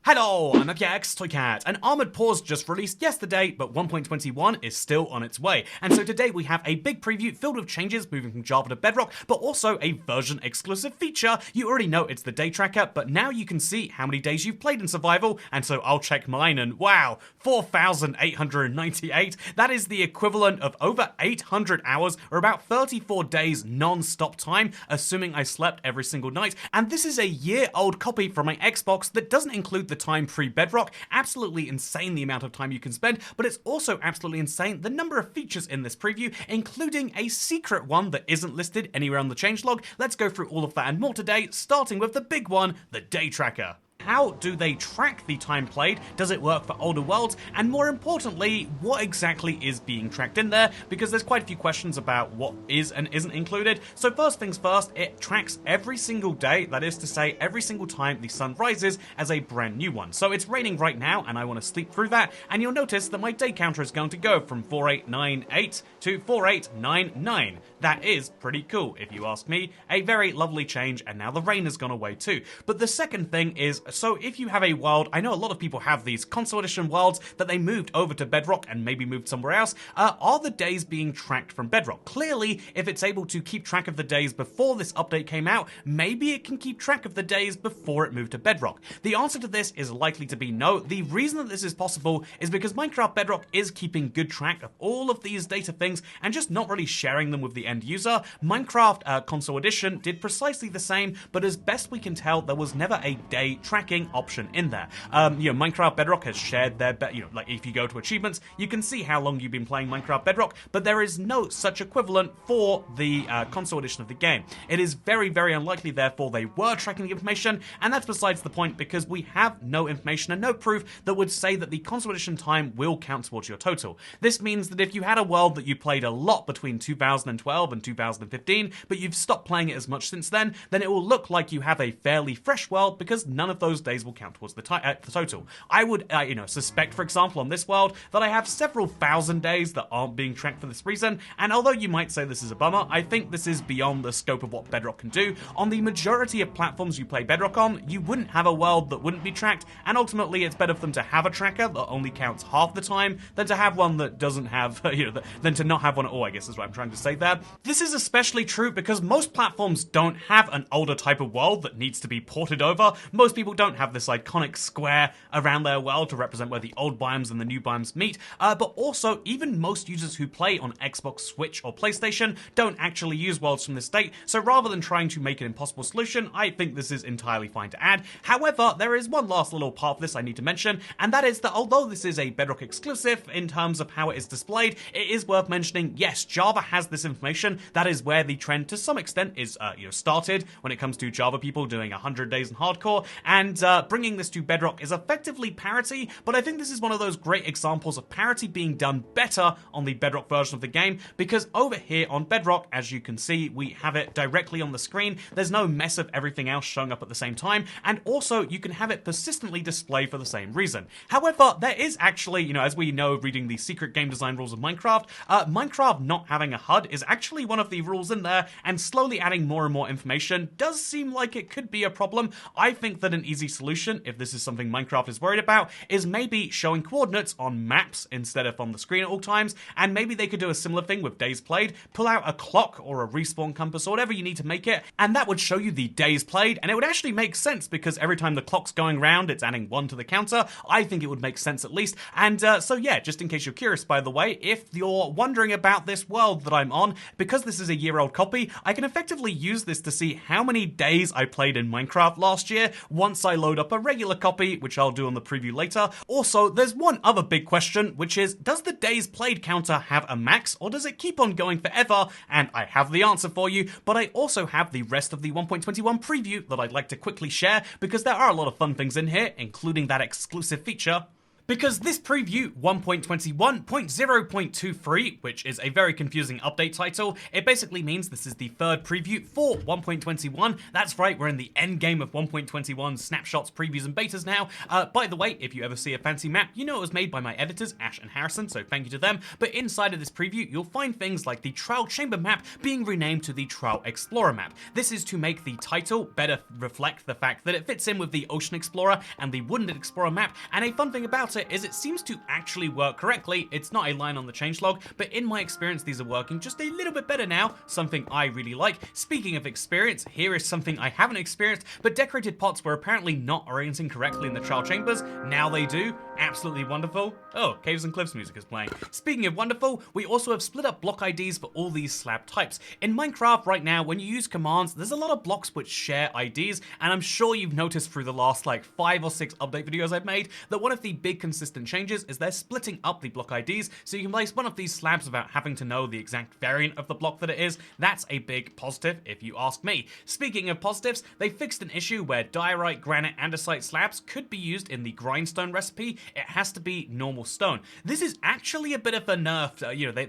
Hello, I'm UpYax Toycat. An Armored Pause just released yesterday, but 1.21 is still on its way. And so today we have a big preview filled with changes moving from Java to Bedrock, but also a version exclusive feature. You already know it's the day tracker, but now you can see how many days you've played in survival, and so I'll check mine and wow, 4,898. That is the equivalent of over 800 hours, or about 34 days non-stop time, assuming I slept every single night. And this is a year-old copy from my Xbox that doesn't include the time pre-Bedrock. Absolutely insane the amount of time you can spend, but it's also absolutely insane the number of features in this preview, including a secret one that isn't listed anywhere on the changelog. Let's go through all of that and more today, starting with the big one, the day tracker. How do they track the time played? Does it work for older worlds? And more importantly, what exactly is being tracked in there? Because there's quite a few questions about what is and isn't included. So first things first, it tracks every single day, that is to say every single time the sun rises, as a brand new one. So it's raining right now and I want to sleep through that, and you'll notice that my day counter is going to go from 4898 to 4899. That is pretty cool, if you ask me. A very lovely change, and now the rain has gone away too. But the second thing is, so if you have a world, I know a lot of people have these console edition worlds that they moved over to Bedrock and maybe moved somewhere else, are the days being tracked from Bedrock? Clearly, if it's able to keep track of the days before this update came out, maybe it can keep track of the days before it moved to Bedrock. The answer to this is likely to be no. The reason that this is possible is because Minecraft Bedrock is keeping good track of all of these data things and just not really sharing them with the end user. Minecraft console edition did precisely the same, but as best we can tell, there was never a day tracking option in there. Minecraft Bedrock has shared their, like if you go to achievements, you can see how long you've been playing Minecraft Bedrock, but there is no such equivalent for the console edition of the game. It is very, very unlikely, therefore, they were tracking the information, and that's besides the point because we have no information and no proof that would say that the console edition time will count towards your total. This means that if you had a world that you played a lot between 2012 and 2015, but you've stopped playing it as much since then it will look like you have a fairly fresh world because none of those days will count towards the total. I would, suspect, for example, on this world that I have several thousand days that aren't being tracked for this reason, and although you might say this is a bummer, I think this is beyond the scope of what Bedrock can do. On the majority of platforms you play Bedrock on, you wouldn't have a world that wouldn't be tracked, and ultimately it's better for them to have a tracker that only counts half the time than to have one that doesn't have, than to not have one at all, I guess is what I'm trying to say there. This is especially true because most platforms don't have an older type of world that needs to be ported over. Most people don't have this iconic square around their world to represent where the old biomes and the new biomes meet, but also even most users who play on Xbox, Switch or PlayStation don't actually use worlds from this date, so rather than trying to make an impossible solution, I think this is entirely fine to add. However, there is one last little part of this I need to mention, and that is that although this is a Bedrock exclusive in terms of how it is displayed, it is worth mentioning, yes, Java has this information. That is where the trend to some extent is started when it comes to Java people doing 100 days in hardcore, and bringing this to Bedrock is effectively parity, but I think this is one of those great examples of parity being done better on the Bedrock version of the game, because over here on Bedrock, as you can see, we have it directly on the screen. There's no mess of everything else showing up at the same time, and also you can have it persistently display for the same reason. However, there is actually, as we know reading the secret game design rules of Minecraft, Minecraft not having a HUD is actually one of the rules in there, and slowly adding more and more information does seem like it could be a problem. I think that an easy solution, if this is something Minecraft is worried about, is maybe showing coordinates on maps instead of on the screen at all times, and maybe they could do a similar thing with days played, pull out a clock or a respawn compass or whatever you need to make it, and that would show you the days played, and it would actually make sense because every time the clock's going round, it's adding 1 to the counter. I think it would make sense at least, and so yeah, just in case you're curious, by the way, if you're wondering about this world that I'm on, because this is a year-old copy, I can effectively use this to see how many days I played in Minecraft last year once I load up a regular copy, which I'll do on the preview later. Also, there's one other big question, which is, does the days played counter have a max, or does it keep on going forever? And I have the answer for you, but I also have the rest of the 1.21 preview that I'd like to quickly share, because there are a lot of fun things in here, including that exclusive feature. Because this preview 1.21.0.23, which is a very confusing update title, it basically means this is the third preview for 1.21. That's right, we're in the end game of 1.21 snapshots, previews, and betas now. By the way, if you ever see a fancy map, you know it was made by my editors, Ash and Harrison, so thank you to them. But inside of this preview, you'll find things like the Trial Chamber map being renamed to the Trial Explorer map. This is to make the title better reflect the fact that it fits in with the Ocean Explorer and the Woodland Explorer map, and a fun thing about it is it seems to actually work correctly. It's not a line on the changelog, but in my experience, these are working just a little bit better now, something I really like. Speaking of experience, here is something I haven't experienced, but decorated pots were apparently not orienting correctly in the trial chambers. Now they do. Absolutely wonderful. Oh, Caves and Cliffs music is playing. Speaking of wonderful, we also have split up block IDs for all these slab types. In Minecraft right now, when you use commands, there's a lot of blocks which share IDs, and I'm sure you've noticed through the last like 5 or 6 update videos I've made that one of the big consistent changes is they're splitting up the block IDs, so you can place one of these slabs without having to know the exact variant of the block that it is. That's a big positive, if you ask me. Speaking of positives, they fixed an issue where diorite, granite, andesite slabs could be used in the grindstone recipe. It has to be normal stone. This is actually a bit of a nerf.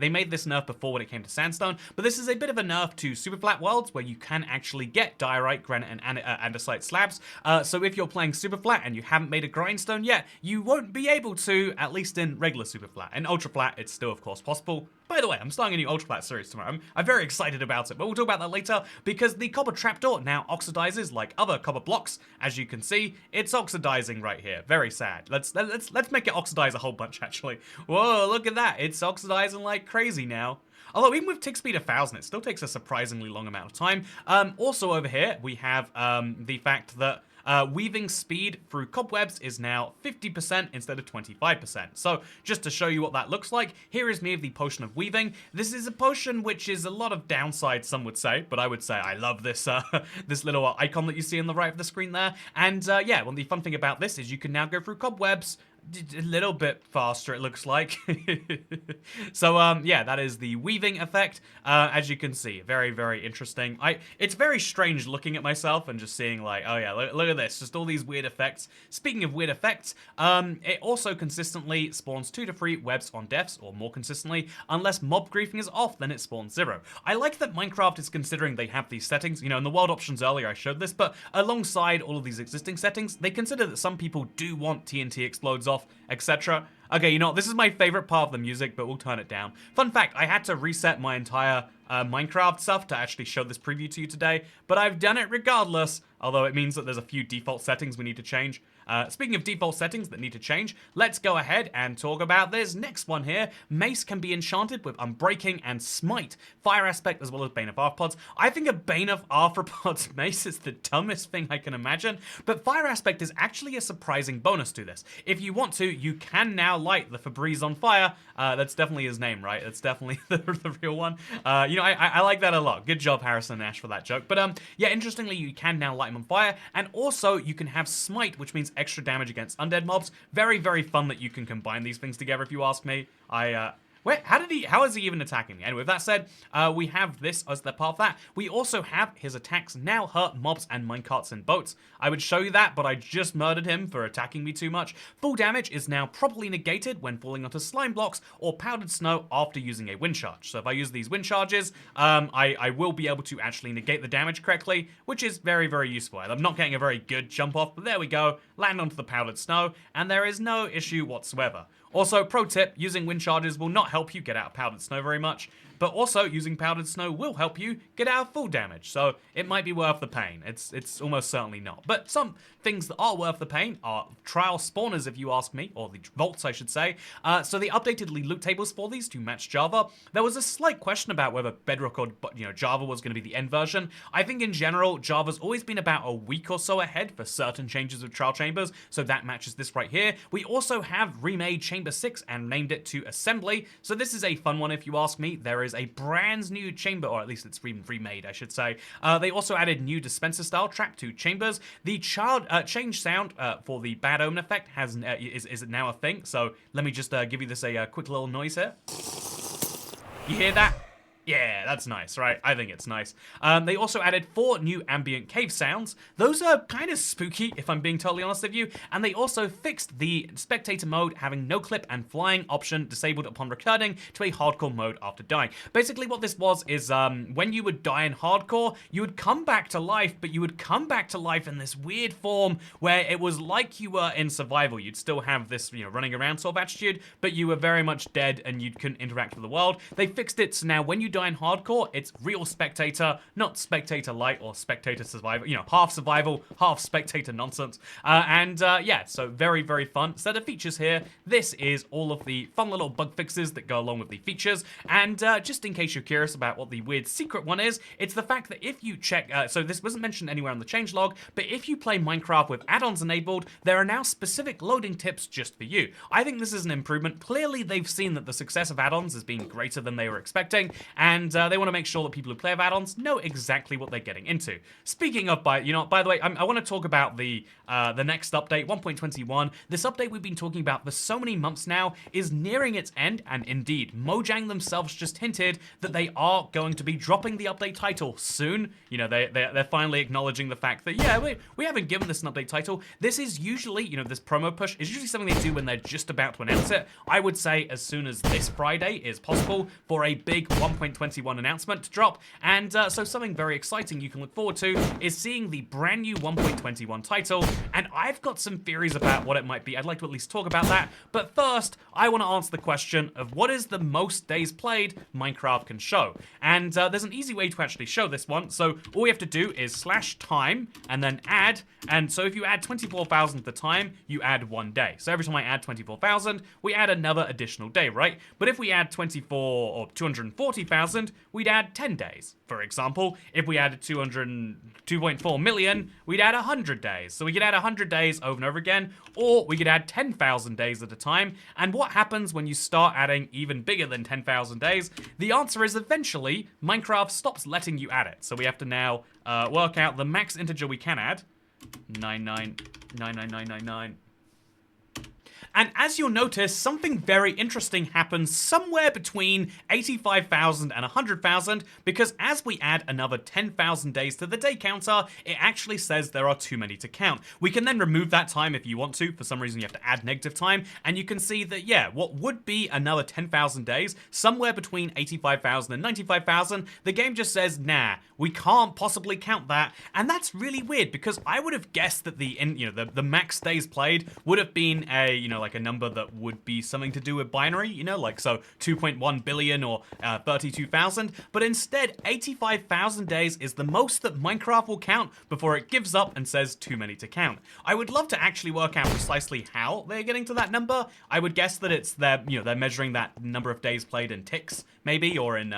They made this nerf before when it came to sandstone, but this is a bit of a nerf to super flat worlds where you can actually get diorite, granite, and andesite slabs. So if you're playing super flat and you haven't made a grindstone yet, you won't be able to, at least in regular super flat. In ultra flat, it's still of course possible. By the way, I'm starting a new ultra flat series tomorrow. I'm very excited about it, but we'll talk about that later because the copper trapdoor now oxidizes like other copper blocks. As you can see, it's oxidizing right here. Very sad. Let's make it oxidize a whole bunch actually. Whoa, look at that. It's oxidizing like crazy now. Although even with tick speed 1000, it still takes a surprisingly long amount of time. Also over here, we have the fact that weaving speed through cobwebs is now 50% instead of 25%. So just to show you what that looks like, here is me with the potion of weaving. This is a potion which is a lot of downsides, some would say, but I would say I love this this little icon that you see on the right of the screen there. And yeah, well, the fun thing about this is you can now go through cobwebs a little bit faster, it looks like. So yeah, that is the weaving effect. As you can see, very, very interesting. It's very strange looking at myself and just seeing like, oh yeah, look at this, just all these weird effects. Speaking of weird effects, it also consistently spawns 2 to 3 webs on deaths, or more consistently, unless mob griefing is off, then it spawns 0. I like that Minecraft is considering they have these settings. You know, in the world options earlier I showed this, but alongside all of these existing settings, they consider that some people do want TNT explodes off, etc. Okay, you know what? This is my favorite part of the music, but we'll turn it down. Fun fact, I had to reset my entire Minecraft stuff to actually show this preview to you today, but I've done it regardless, although it means that there's a few default settings we need to change. Speaking of default settings that need to change, let's go ahead and talk about this next one here. Mace can be enchanted with Unbreaking and Smite, Fire Aspect, as well as Bane of Arthropods. I think a Bane of Arthropods mace is the dumbest thing I can imagine, but Fire Aspect is actually a surprising bonus to this. If you want to, you can now light the Febreze on fire. That's definitely his name, right? That's definitely the real one. You know, I like that a lot. Good job, Harrison and Ash, for that joke. But yeah, interestingly, you can now light him on fire, and also you can have Smite, which means extra damage against undead mobs. Very, very fun that you can combine these things together, if you ask me. Wait, how is he even attacking me? Anyway, with that said, we have this as the part of that. We also have his attacks now hurt mobs and minecarts and boats. I would show you that, but I just murdered him for attacking me too much. Full damage is now properly negated when falling onto slime blocks or powdered snow after using a wind charge. So if I use these wind charges, I will be able to actually negate the damage correctly, which is very, very useful. I'm not getting a very good jump off, but there we go. Land onto the powdered snow, and there is no issue whatsoever. Also, pro tip, using wind charges will not help you get out of powdered snow very much, but also using powdered snow will help you get out of full damage, so it might be worth the pain. It's almost certainly not. But some things that are worth the pain are trial spawners, if you ask me, or the vaults, I should say. So they updated the loot tables for these to match Java. There was a slight question about whether Bedrock or Java was going to be the end version. I think in general, Java's always been about a week or so ahead for certain changes of trial chambers, so that matches this right here. We also have remade Chamber 6 and named it to Assembly, so this is a fun one if you ask me. There is a brand new chamber, or at least it's remade, I should say. They also added new dispenser style trap to chambers. The change sound for the bad omen effect is now a thing, so let me just give you this a quick little noise here. You hear that? Yeah, that's nice, right? I think it's nice. They also added 4 new ambient cave sounds. Those are kind of spooky, if I'm being totally honest with you. And they also fixed the spectator mode, having no clip and flying option disabled upon returning to a hardcore mode after dying. Basically, what this was is when you would die in hardcore, you would come back to life, but you would come back to life in this weird form where it was like you were in survival. You'd still have this, running around sort of attitude, but you were very much dead and you couldn't interact with the world. They fixed it, so now when you die in hardcore, it's real spectator, not spectator light or spectator survival, half survival, half spectator nonsense. Yeah, so very, very fun set of features here. This is all of the fun little bug fixes that go along with the features. And just in case you're curious about what the weird secret one is, it's the fact that if you check, so this wasn't mentioned anywhere on the changelog, but if you play Minecraft with add-ons enabled, there are now specific loading tips just for you. I think this is an improvement. Clearly, they've seen that the success of add-ons has been greater than they were expecting, and they want to make sure that people who play with add-ons know exactly what they're getting into. Speaking of, by the way, I want to talk about the next update, 1.21. This update we've been talking about for so many months now is nearing its end, and indeed, Mojang themselves just hinted that they are going to be dropping the update title soon. They're finally acknowledging the fact that, yeah, we haven't given this an update title. This is usually, this promo push is usually something they do when they're just about to announce it. I would say as soon as this Friday is possible for a big 1.21 announcement to drop. And so something very exciting you can look forward to is seeing the brand new 1.21 title. And I've got some theories about what it might be. I'd like to at least talk about that. But first, I want to answer the question of what is the most days played Minecraft can show. And there's an easy way to actually show this one. So all we have to do is /time and then add. And so if you add 24,000 at the time, you add 1 day. So every time I add 24,000, we add another additional day, right? But if we add 24 or 240,000, we'd add 10 days. For example, if we added 2.4 million, we'd add 100 days. So we could add 100 days over and over again, or we could add 10,000 days at a time. And what happens when you start adding even bigger than 10,000 days? The answer is eventually Minecraft stops letting you add it. So we have to now work out the max integer we can add. 99,99999. And as you'll notice, something very interesting happens somewhere between 85,000 and 100,000, because as we add another 10,000 days to the day counter, it actually says there are too many to count. We can then remove that time if you want to. For some reason, you have to add negative time, and you can see that, yeah, what would be another 10,000 days, somewhere between 85,000 and 95,000, the game just says, nah, we can't possibly count that. And that's really weird, because I would have guessed that the max days played would have been like a number that would be something to do with binary, like so 2.1 billion or 32,000, but instead 85,000 days is the most that Minecraft will count before it gives up and says too many to count. I would love to actually work out precisely how they're getting to that number. I would guess that it's they're measuring that number of days played in ticks, maybe, or in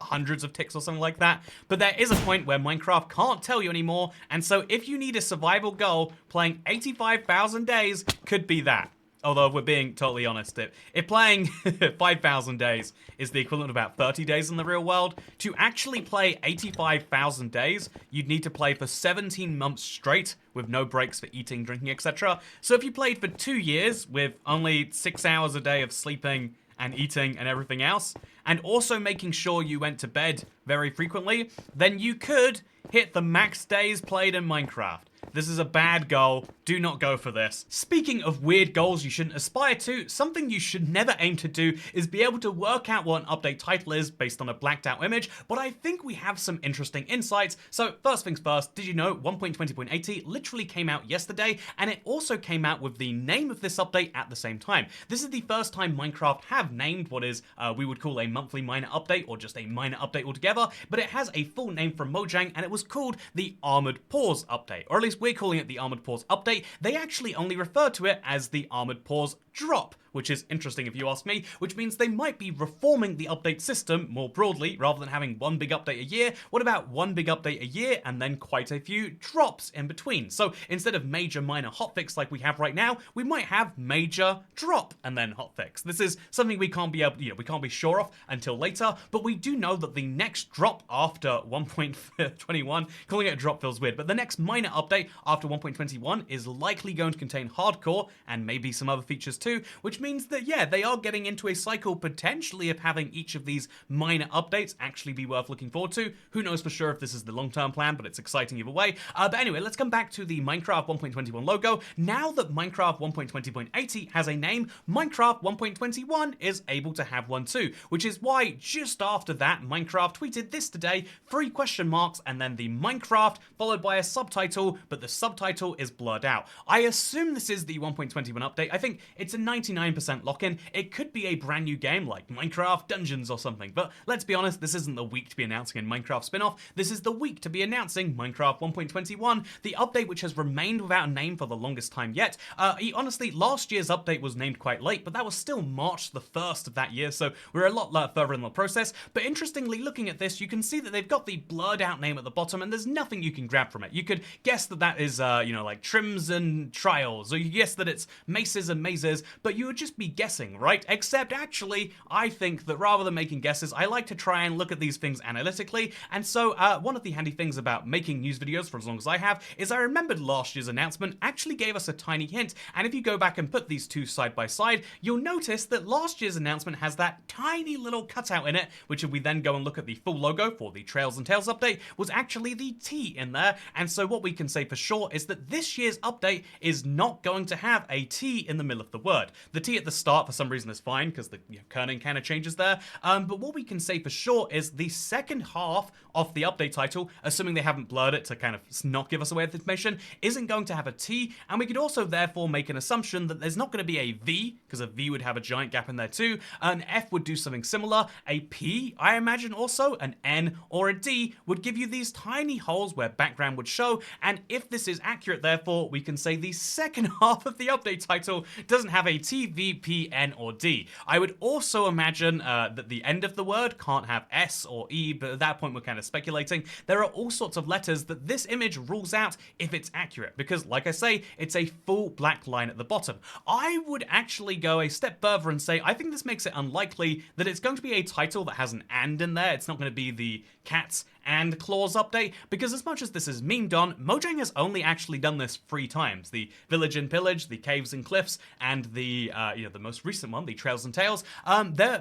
hundreds of ticks or something like that. But there is a point where Minecraft can't tell you anymore, and so if you need a survival goal, playing 85,000 days could be that. Although, if we're being totally honest, if playing 5,000 days is the equivalent of about 30 days in the real world, to actually play 85,000 days, you'd need to play for 17 months straight with no breaks for eating, drinking, etc. So if you played for 2 years with only 6 hours a day of sleeping and eating and everything else, and also making sure you went to bed very frequently, then you could hit the max days played in Minecraft. This is a bad goal. Do not go for this. Speaking of weird goals you shouldn't aspire to, something you should never aim to do is be able to work out what an update title is based on a blacked out image, but I think we have some interesting insights. So first things first, did you know 1.20.80 literally came out yesterday, and it also came out with the name of this update at the same time. This is the first time Minecraft have named what is we would call a monthly minor update, or just a minor update altogether, but it has a full name from Mojang, and it was called the Armored Pause update, or at least we're calling it the Armored Pause update. They actually only refer to it as the Armored Pause drop, which is interesting if you ask me, which means they might be reforming the update system more broadly. Rather than having one big update a year, what about one big update a year and then quite a few drops in between? So instead of major minor hotfix like we have right now, we might have major drop and then hotfix. This is something we can't be able, we can't be sure of until later, but we do know that the next drop after 1.21, calling it a drop feels weird, but the next minor update after 1.21 is likely going to contain hardcore and maybe some other features 2, which means that, yeah, they are getting into a cycle potentially of having each of these minor updates actually be worth looking forward to. Who knows for sure if this is the long-term plan, but it's exciting either way. But anyway, let's come back to the Minecraft 1.21 logo. Now that Minecraft 1.20.80 has a name, Minecraft 1.21 is able to have one too, which is why just after that, Minecraft tweeted this today, 3 question marks, and then the Minecraft followed by a subtitle, but the subtitle is blurred out. I assume this is the 1.21 update. I think it's a 99% lock-in. It could be a brand new game like Minecraft Dungeons or something, but let's be honest, this isn't the week to be announcing a Minecraft spin-off. This is the week to be announcing Minecraft 1.21, the update which has remained without a name for the longest time yet. Honestly, last year's update was named quite late, but that was still March the 1st of that year, so we're a lot further in the process. But interestingly, looking at this, you can see that they've got the blurred out name at the bottom, and there's nothing you can grab from it. You could guess that that is, you know, like trims and trials, or you guess that it's maces and mazes, but you would just be guessing, right? Except actually, I think that rather than making guesses, I like to try and look at these things analytically, and so one of the handy things about making news videos for as long as I have is I remembered last year's announcement actually gave us a tiny hint, and if you go back and put these two side by side, you'll notice that last year's announcement has that tiny little cutout in it, which if we then go and look at the full logo for the Trails and Tales update, was actually the T in there, and so what we can say for sure is that this year's update is not going to have a T in the middle of the word. The T at the start for some reason is fine, because the kerning kind of changes there, but what we can say for sure is the second half of the update title, assuming they haven't blurred it to kind of not give us away with information, isn't going to have a T, and we could also therefore make an assumption that there's not going to be a V, because a V would have a giant gap in there too, an F would do something similar, a P, I imagine also, an N, or a D would give you these tiny holes where background would show, and if this is accurate therefore, we can say the second half of the update title doesn't have a T, V, P, N, or D. I would also imagine that the end of the word can't have S or E, but at that point we're kind of speculating. There are all sorts of letters that this image rules out if it's accurate, because like I say, it's a full black line at the bottom. I would actually go a step further and say I think this makes it unlikely that it's going to be a title that has an and in there. It's not going to be the cats and claws update, because as much as this is memed on, Mojang has only actually done this 3 times. The Village and Pillage, the Caves and Cliffs, and the the most recent one, the Trails and Tales.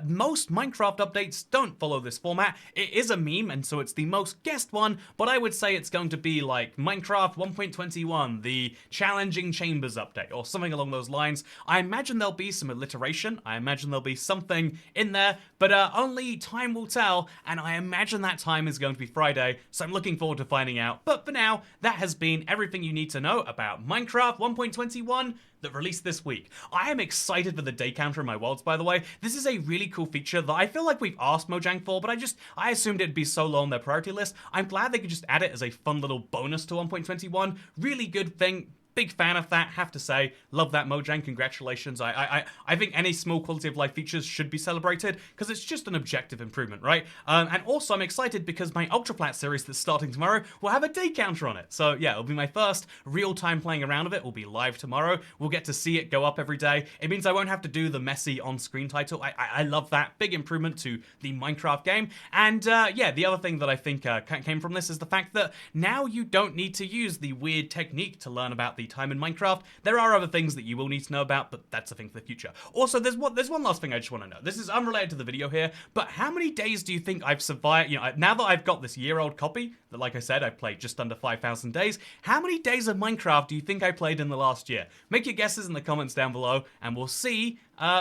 Most Minecraft updates don't follow this format. It is a meme, and so it's the most guessed one, but I would say it's going to be like Minecraft 1.21, the Challenging Chambers update, or something along those lines. I imagine there'll be some alliteration, I imagine there'll be something in there, but only time will tell, and I imagine that time is going to be Friday, so I'm looking forward to finding out. But for now, that has been everything you need to know about Minecraft 1.21 that released this week. I am excited for the day counter in my worlds, by the way. This is a really cool feature that I feel like we've asked Mojang for, but I assumed it'd be so low on their priority list. I'm glad they could just add it as a fun little bonus to 1.21. Really good thing. Big fan of that, have to say. Love that, Mojang. Congratulations. I think any small quality of life features should be celebrated because it's just an objective improvement, right? And also I'm excited because my Ultra Plat series that's starting tomorrow will have a day counter on it. So yeah, it'll be my first real-time playing around of it. Will be live tomorrow. We'll get to see it go up every day. It means I won't have to do the messy on-screen title. I love that. Big improvement to the Minecraft game. And yeah, the other thing that I think came from this is the fact that now you don't need to use the weird technique to learn about the time in Minecraft. There are other things that you will need to know about, but that's a thing for the future. Also, there's one last thing I just want to know. This is unrelated to the video here, but how many days do you think I've survived? You know, now that I've got this year-old copy, that like I said, I've played just under 5,000 days, how many days of Minecraft do you think I played in the last year? Make your guesses in the comments down below, and we'll see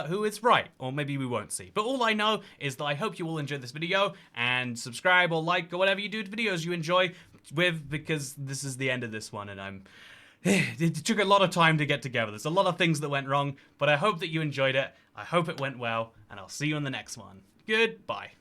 who is right, or maybe we won't see. But all I know is that I hope you all enjoyed this video, and subscribe or like or whatever you do to videos you enjoy with, because this is the end of this one, and it took a lot of time to get together. There's a lot of things that went wrong, but I hope that you enjoyed it. I hope it went well, and I'll see you in the next one. Goodbye.